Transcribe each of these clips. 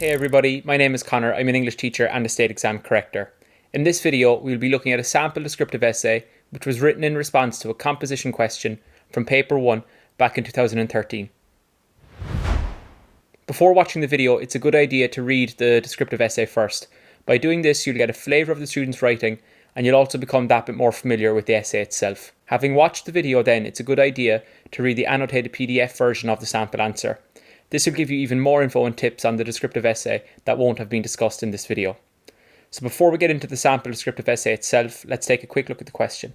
Hey everybody, my name is Connor. I'm an English teacher and a state exam corrector. In this video, we'll be looking at a sample descriptive essay which was written in response to a composition question from paper 1 back in 2013. Before watching the video, it's a good idea to read the descriptive essay first. By doing this, you'll get a flavour of the student's writing and you'll also become that bit more familiar with the essay itself. Having watched the video then, it's a good idea to read the annotated PDF version of the sample answer. This will give you even more info and tips on the descriptive essay that won't have been discussed in this video. So before we get into the sample descriptive essay itself, let's take a quick look at the question.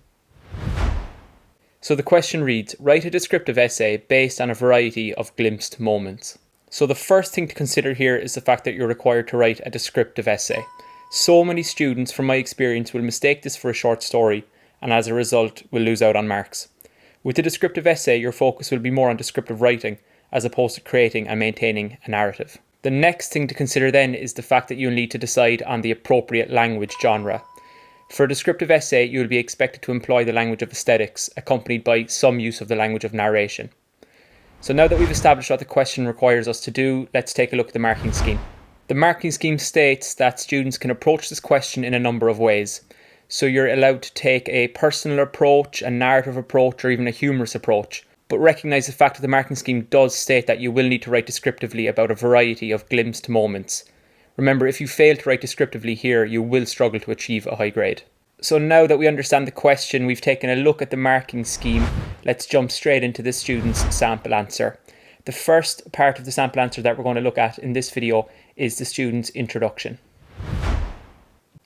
So the question reads, write a descriptive essay based on a variety of glimpsed moments. So the first thing to consider here is the fact that you're required to write a descriptive essay. So many students, from my experience, will mistake this for a short story and as a result will lose out on marks. With the descriptive essay, your focus will be more on descriptive writing as opposed to creating and maintaining a narrative. The next thing to consider then is the fact that you'll need to decide on the appropriate language genre. For a descriptive essay, you will be expected to employ the language of aesthetics, accompanied by some use of the language of narration. So now that we've established what the question requires us to do, let's take a look at the marking scheme. The marking scheme states that students can approach this question in a number of ways. So you're allowed to take a personal approach, a narrative approach, or even a humorous approach. But recognise the fact that the marking scheme does state that you will need to write descriptively about a variety of glimpsed moments. Remember, if you fail to write descriptively here, you will struggle to achieve a high grade. So now that we understand the question, we've taken a look at the marking scheme, let's jump straight into the student's sample answer. The first part of the sample answer that we're going to look at in this video is the student's introduction.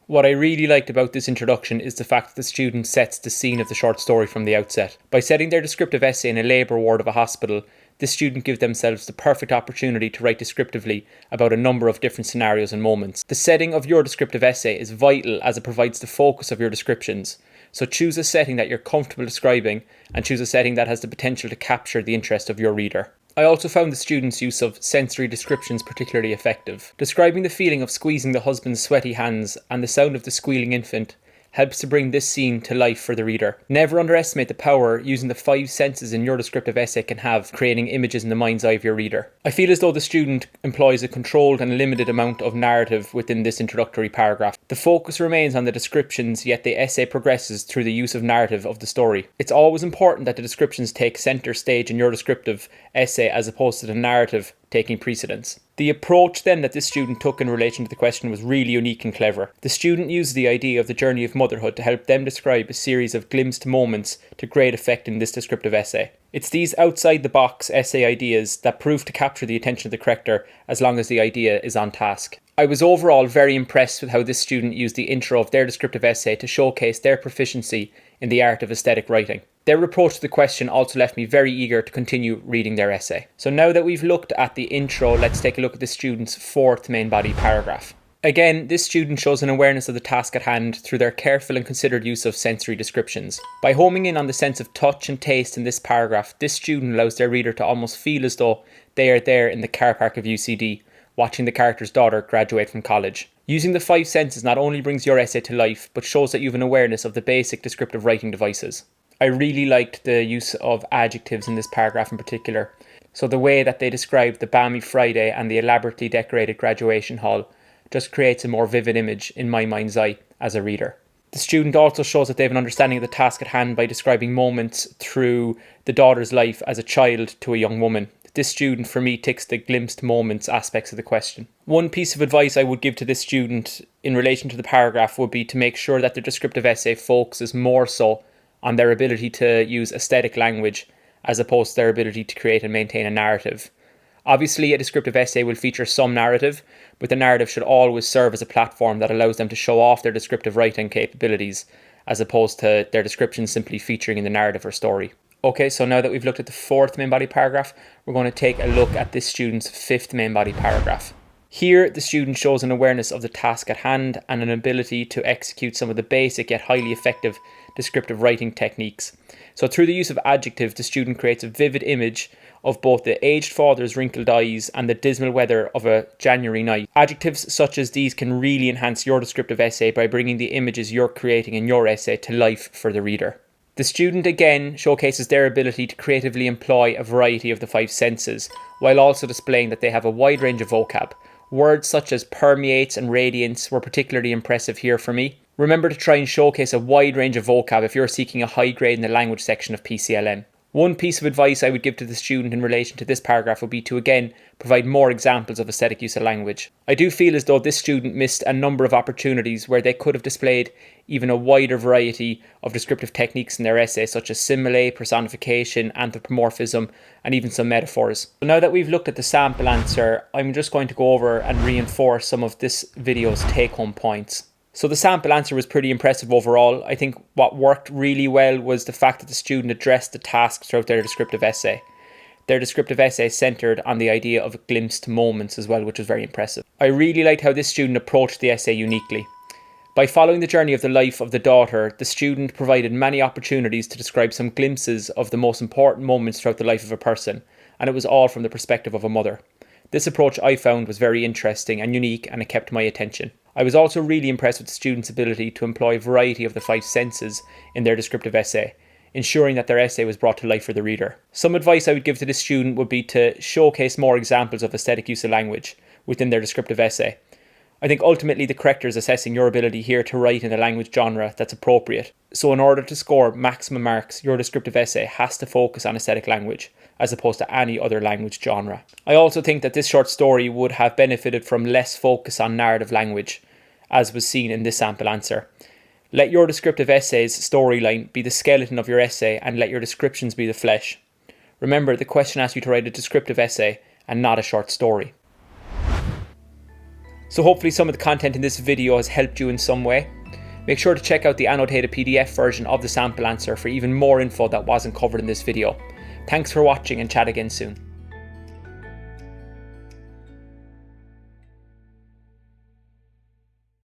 What I really liked about this introduction is the fact that the student sets the scene of the short story from the outset. By setting their descriptive essay in a labour ward of a hospital, this student gives themselves the perfect opportunity to write descriptively about a number of different scenarios and moments. The setting of your descriptive essay is vital as it provides the focus of your descriptions. So choose a setting that you're comfortable describing and choose a setting that has the potential to capture the interest of your reader. I also found the student's use of sensory descriptions particularly effective. Describing the feeling of squeezing the husband's sweaty hands and the sound of the squealing infant helps to bring this scene to life for the reader. Never underestimate the power using the 5 senses in your descriptive essay can have, creating images in the mind's eye of your reader. I feel as though the student employs a controlled and limited amount of narrative within this introductory paragraph. The focus remains on the descriptions, yet the essay progresses through the use of narrative of the story. It's always important that the descriptions take centre stage in your descriptive essay as opposed to the narrative taking precedence. The approach then that this student took in relation to the question was really unique and clever. The student used the idea of the journey of motherhood to help them describe a series of glimpsed moments to great effect in this descriptive essay. It's these outside-the-box essay ideas that prove to capture the attention of the corrector as long as the idea is on task. I was overall very impressed with how this student used the intro of their descriptive essay to showcase their proficiency in the art of aesthetic writing. Their approach to the question also left me very eager to continue reading their essay. So now that we've looked at the intro, let's take a look at the student's 4th main body paragraph. Again, this student shows an awareness of the task at hand through their careful and considered use of sensory descriptions. By homing in on the sense of touch and taste in this paragraph, this student allows their reader to almost feel as though they are there in the car park of UCD, watching the character's daughter graduate from college. Using the 5 senses not only brings your essay to life, but shows that you have an awareness of the basic descriptive writing devices. I really liked the use of adjectives in this paragraph in particular. So the way that they describe the balmy Friday and the elaborately decorated graduation hall just creates a more vivid image in my mind's eye as a reader. The student also shows that they have an understanding of the task at hand by describing moments through the daughter's life as a child to a young woman. This student, for me, ticks the glimpsed moments aspects of the question. One piece of advice I would give to this student in relation to the paragraph would be to make sure that their descriptive essay focuses more so on their ability to use aesthetic language as opposed to their ability to create and maintain a narrative. Obviously, a descriptive essay will feature some narrative, but the narrative should always serve as a platform that allows them to show off their descriptive writing capabilities as opposed to their description simply featuring in the narrative or story. Okay, so now that we've looked at the 4th main body paragraph, we're going to take a look at this student's 5th main body paragraph. Here, the student shows an awareness of the task at hand and an ability to execute some of the basic yet highly effective descriptive writing techniques. So through the use of adjective, the student creates a vivid image of both the aged father's wrinkled eyes and the dismal weather of a January night. Adjectives such as these can really enhance your descriptive essay by bringing the images you're creating in your essay to life for the reader. The student again showcases their ability to creatively employ a variety of the 5 senses, while also displaying that they have a wide range of vocab. Words such as permeates and radiance were particularly impressive here for me. Remember to try and showcase a wide range of vocab if you're seeking a high grade in the language section of PCLM. One piece of advice I would give to the student in relation to this paragraph would be to again provide more examples of aesthetic use of language. I do feel as though this student missed a number of opportunities where they could have displayed even a wider variety of descriptive techniques in their essay, such as simile, personification, anthropomorphism, and even some metaphors. So now that we've looked at the sample answer, I'm just going to go over and reinforce some of this video's take-home points. So the sample answer was pretty impressive overall. I think what worked really well was the fact that the student addressed the tasks throughout their descriptive essay. Their descriptive essay centred on the idea of glimpsed moments as well, which was very impressive. I really liked how this student approached the essay uniquely. By following the journey of the life of the daughter, the student provided many opportunities to describe some glimpses of the most important moments throughout the life of a person, and it was all from the perspective of a mother. This approach I found was very interesting and unique, and it kept my attention. I was also really impressed with the students' ability to employ a variety of the 5 senses in their descriptive essay, ensuring that their essay was brought to life for the reader. Some advice I would give to the student would be to showcase more examples of aesthetic use of language within their descriptive essay. I think ultimately the corrector is assessing your ability here to write in a language genre that's appropriate. So in order to score maximum marks, your descriptive essay has to focus on aesthetic language, as opposed to any other language genre. I also think that this short story would have benefited from less focus on narrative language, as was seen in this sample answer. Let your descriptive essay's storyline be the skeleton of your essay, and let your descriptions be the flesh. Remember, the question asks you to write a descriptive essay and not a short story. So hopefully some of the content in this video has helped you in some way. Make sure to check out the annotated PDF version of the sample answer for even more info that wasn't covered in this video. Thanks for watching, and chat again soon.